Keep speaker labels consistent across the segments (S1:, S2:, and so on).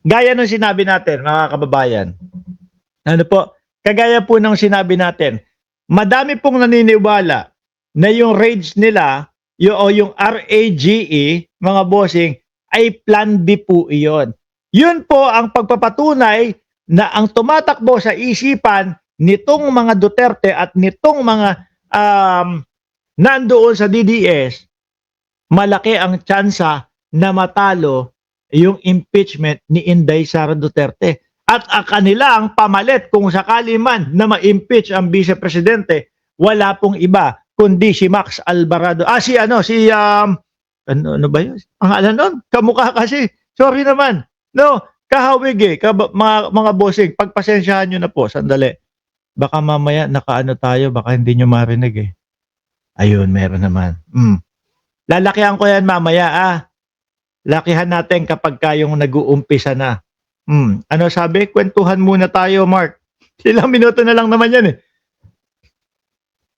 S1: gaya ng sinabi natin, mga kababayan, ano po, kagaya po ng sinabi natin, madami pong naniniwala na yung rage nila, o yung RAGE, mga bossing, ay plan B po iyon. Yun po ang pagpapatunay na ang tumatakbo sa isipan nitong mga Duterte at nitong mga nandoon sa DDS, malaki ang tsansa na matalo yung impeachment ni Inday Sara Duterte. At ang kanila ang pamalit kung sakali man na ma-impeach ang Vice Presidente, wala pong iba kundi si Max Alvarado. Ano ba yun? Ang alam nun, kamukha kasi. Sorry naman. No, kahawig eh. Mga bossing, pagpasensyahan nyo na po. Sandali. Baka mamaya nakaano tayo, baka hindi nyo marinig eh. Ayun, meron naman. Lalakihan ko yan mamaya Lakihan natin kapag kayong nag-uumpisa na. Ano sabi? Kwentuhan muna tayo, Mark. Ilang minuto na lang naman yan eh.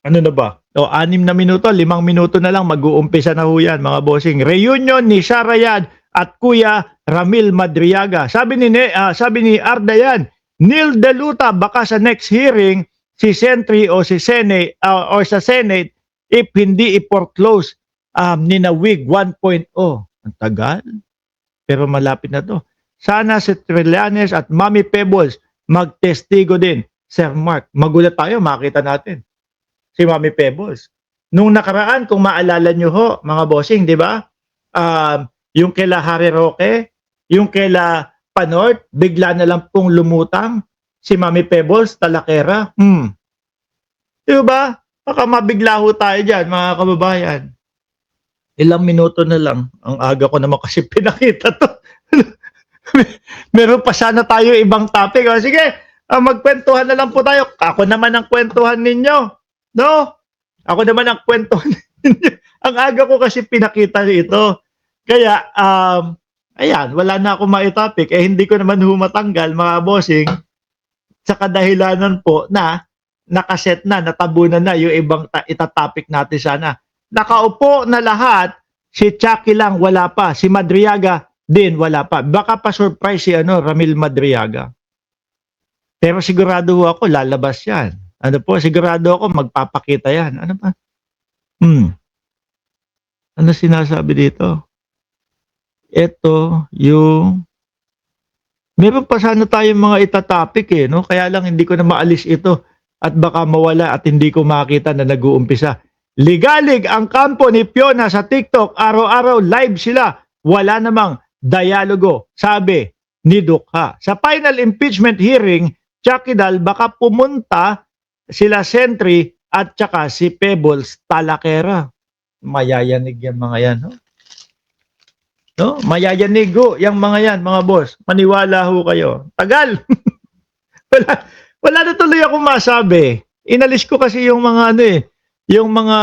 S1: Ano na ba? 6 na minuto, 5 minuto na lang mag-uumpisa na ho yan, mga bossing. Reunion ni Sarayan at Kuya Ramil Madriaga. Sabi ni Ardayan, Neil De Luta, baka sa next hearing si Sentry o si Senate or sa Senate if hindi i-foreclose ni na WIG 1.0. Ang tagal. Pero malapit na to. Sana si Trillanes at Mami Pebbles magtestigo din. Sir Mark, magulat tayo, makita natin si Mami Pebbles. Nung nakaraan, kung maalala nyo ho, mga bossing, di ba? Yung kaila Harry Roque, yung kaila Panort, bigla na lang pong lumutang si Mami Pebbles, talakera. Di ba? Baka mabigla ho tayo dyan, mga kababayan. Ilang minuto na lang. Ang aga ko naman kasi pinakita to. Meron pa sana tayo ibang topic. Sige, magkwentuhan na lang po tayo. Ako naman ang kwentuhan ninyo. No? Ako naman ang kwentuhan ninyo. Ang aga ko kasi pinakita ito. Kaya, ayan, wala na akong mai-topic. Hindi ko naman humatanggal, mga bossing, sa kadahilanan po na nakaset na, natabunan na yung ibang itatopic natin sana. Nakaupo na lahat, si Chucky lang wala pa, si Madriaga din wala pa. Baka pa surprise si Ramil Madriaga. Pero sigurado ako lalabas 'yan. Sigurado ako magpapakita 'yan. Ano ba? Ano sinasabi dito? Ito yung meron pa sana tayong mga itatopic no? Kaya lang hindi ko na maalis ito at baka mawala at hindi ko makita na nag-uumpisa. Ligalig ang kampo ni Fiona sa TikTok. Araw-araw live sila. Wala namang dialogo, sabi ni Dukha. Sa final impeachment hearing, Chucky Dal, baka pumunta sila Sentry at saka si Pebbles talakera. Mayayanig yan mga yan. No? Mayayanig ho yung mga yan, mga boss. Maniwala ho kayo. Tagal. wala na tuloy akong masabi. Inalis ko kasi yung mga yung mga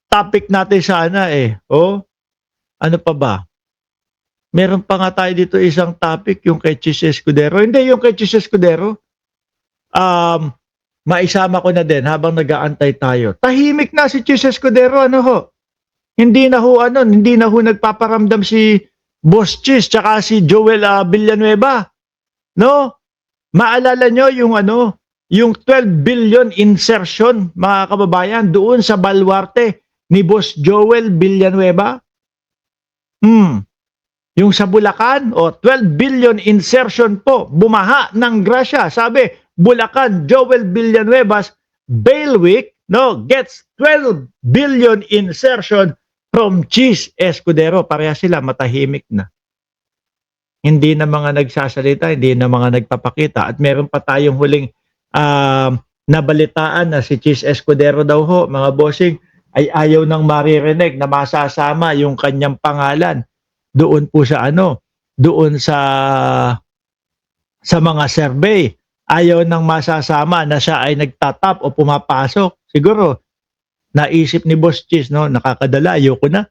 S1: topic natin sana ano pa ba? Meron pa nga tayo dito isang topic, yung kay Chis Escudero. Hindi, yung kay Chis Escudero, maisama ko na din habang nag-aantay tayo. Tahimik na si Chis Escudero, Hindi na ho nagpaparamdam si Boss Chis tsaka si Joel Villanueva. No? Maalala nyo yung 12 billion insertion, mga kababayan, doon sa baluarte ni Boss Joel Villanueva. Yung sa Bulacan, 12 billion insertion po, bumaha ng grasya. Sabi, Bulacan, Joel Villanueva's bailiwick, gets 12 billion insertion from Chis Escudero. Pareha sila, matahimik na. Hindi na mga nagsasalita, hindi na mga nagpapakita. At meron pa tayong huling nabalitaan na si Chis Escudero daw ho, mga bossing, ay ayaw nang maririnig na masasama yung kanyang pangalan doon po sa doon sa mga survey. Ayaw nang masasama na siya ay nagtatap o pumapasok. Siguro naisip ni Boss Chis, nakakadala, ayoko na.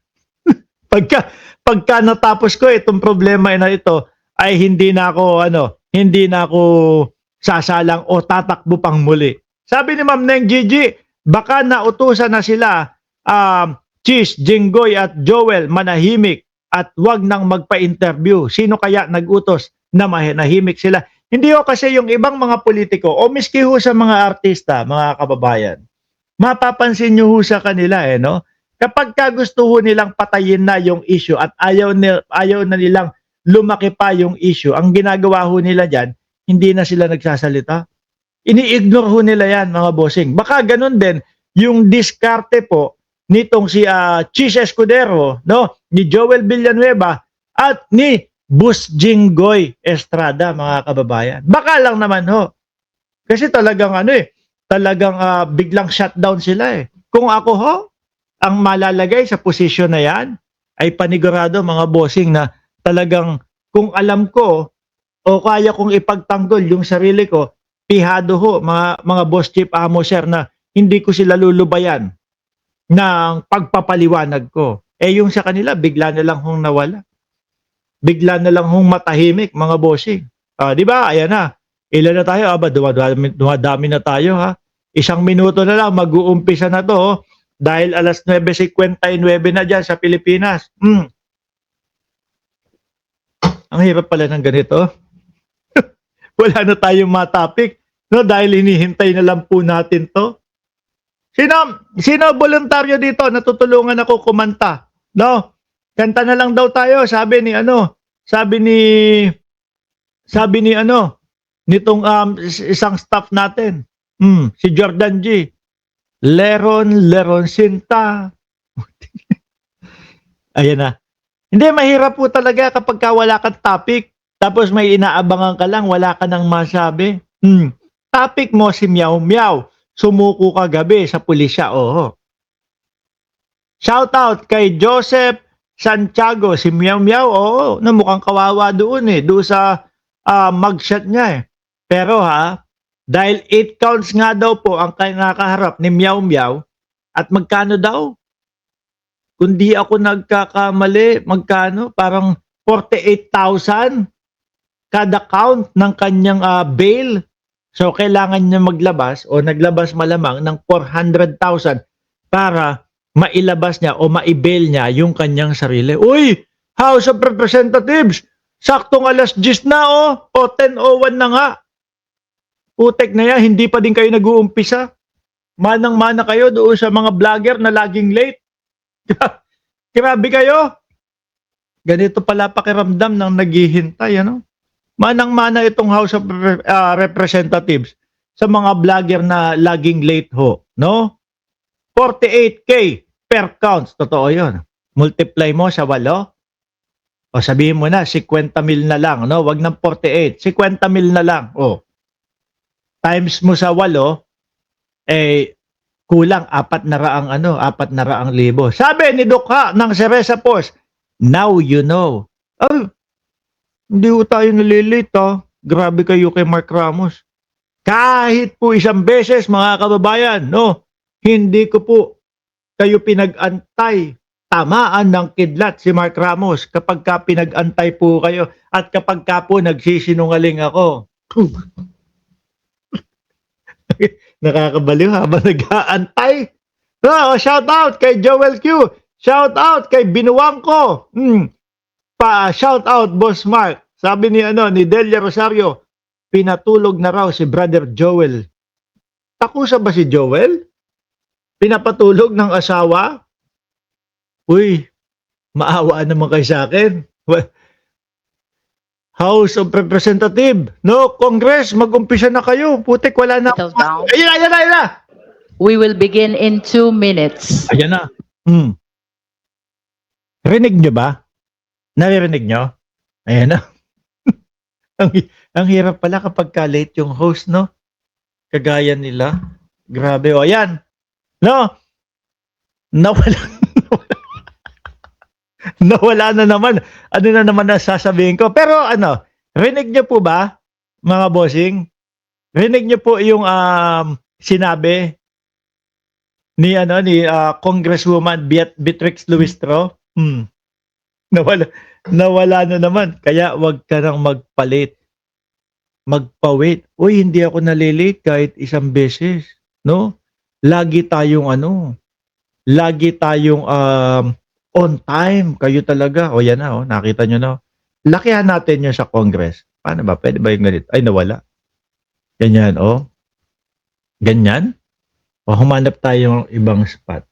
S1: pagka natapos ko itong problema na ito, ay hindi na ako sasalang o tatakbo pang muli. Sabi ni Ma'am Neng Gigi, baka nautusan na sila Chis, Jinggoy at Joel manahimik at wag nang magpa-interview. Sino kaya nag-utos na nahimik sila. Hindi ho kasi yung ibang mga politiko o miski ho sa mga artista, mga kababayan, mapapansin niyo ho sa kanila no? Kapag ka gusto ho nilang patayin na yung issue at ayaw na nilang lumaki pa yung issue, ang ginagawa ho nila diyan, hindi na sila nagsasalita. Ini-ignore ho nila yan, mga bossing. Baka ganun din yung diskarte po nitong si Chis Escudero, no? Ni Joel Villanueva at ni Bus Jinggoy Estrada, mga kababayan. Baka lang naman ho. Kasi talagang talagang biglang shutdown sila eh. Kung ako ho, ang malalagay sa posisyon na yan, ay panigurado mga bossing na talagang kung alam ko o kaya kong ipagtanggol yung sarili ko, pihado ho mga boss chief amo sir na hindi ko sila lulubayan ng pagpapaliwanag ko. Eh yung sa kanila, bigla na lang hong nawala. Bigla na lang hong matahimik, mga bossing. Di ba? Ayan na. Ilan na tayo? Dumadami na tayo ha. 1 minuto na lang, mag-uumpisa na to. Oh. Dahil alas 9:59 na dyan sa Pilipinas. Ang hirap pala ng ganito. Wala na tayong matapik. No? Dahil hinihintay na lang po natin to. Sino voluntaryo dito? Natutulungan ako kumanta. No? Kanta na lang daw tayo, sabi ni nitong isang staff natin. Si Jordan G. Leron Sinta. Ayan na. Hindi, mahirap po talaga kapag wala kang topic, tapos may inaabangan ka lang, wala ka nang masabi. Topic mo si Meow Meow. Sumuko ka gabi sa pulisya, oo. Shout out kay Joseph Santiago, si Meow Meow, oo, na mukhang kawawa doon doon sa mugshot niya Pero dahil 8 counts nga daw po ang nakaharap ni Meow Meow, at magkano daw? Kung di ako nagkakamali, magkano? Parang 48,000 kada count ng kanyang bail. So, kailangan niya maglabas o naglabas malamang ng 400,000 para mailabas niya o maibail niya yung kanyang sarili. Uy! House of Representatives! Saktong alas 10 na o 10:01 na nga. Putek na yan, hindi pa din kayo nag-uumpisa. Manang-mana kayo doon sa mga vlogger na laging late. Grabe kayo. Ganito pala pakiramdam ng naghihintay, Manang-mana itong House of Representatives sa mga vlogger na laging late ho, no? 48K per counts, totoo yun. Multiply mo sa 8, o sabihin mo na, 50,000 na lang, no? Wag ng 48, 50,000 na lang, Times mo sa 8, kulang 400,000. Sabi ni Dukha ng Cereza Post, now you know. Hindi ko tayo nalilate Grabe kayo kay Mark Ramos. Kahit po isang beses mga kababayan, hindi ko po kayo pinag-antay. Tamaan ng kidlat si Mark Ramos kapag ka pinag-antay po kayo at kapag ka po nagsisinungaling ako. Nakakabaliw habang nag-aantay. Shout out kay Joel Q. Shout out kay Binuwang ko. Shout out Boss Mark. Sabi ni Delia Rosario, pinatulog na raw si Brother Joel. Takusa ba si Joel? Pinapatulog ng asawa? Uy, maawa naman kayo sa akin. House of Representative, Congress, mag-umpisa na kayo. Putik, wala na. Ayan na.
S2: We will begin in 2 minutes.
S1: Ayan na. Rinig nyo ba? Naririnig nyo? Ayan na. ang hirap pala kapag late yung host, Kagaya nila. Grabe. O, ayan. Nawala na naman. Ano na naman nasasabihin ko. Pero rinig nyo po ba, mga bossing? Rinig nyo po yung sinabi ni Congresswoman Beatrix Luistro? Nawala na naman. Kaya wag ka nang magpalit. Magpawait. Uy, hindi ako nalilate kahit isang beses. Lagi tayong on time. Kayo talaga. O yan na, nakita nyo na. Lakihan natin yun sa Congress. Paano ba? Pwede ba yung ganito? Ay, nawala. Ganyan, oh. Ganyan? O humanap tayo ng ibang spot.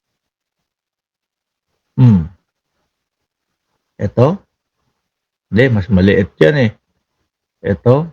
S1: Ito? Hindi, mas maliit yan eh. Ito?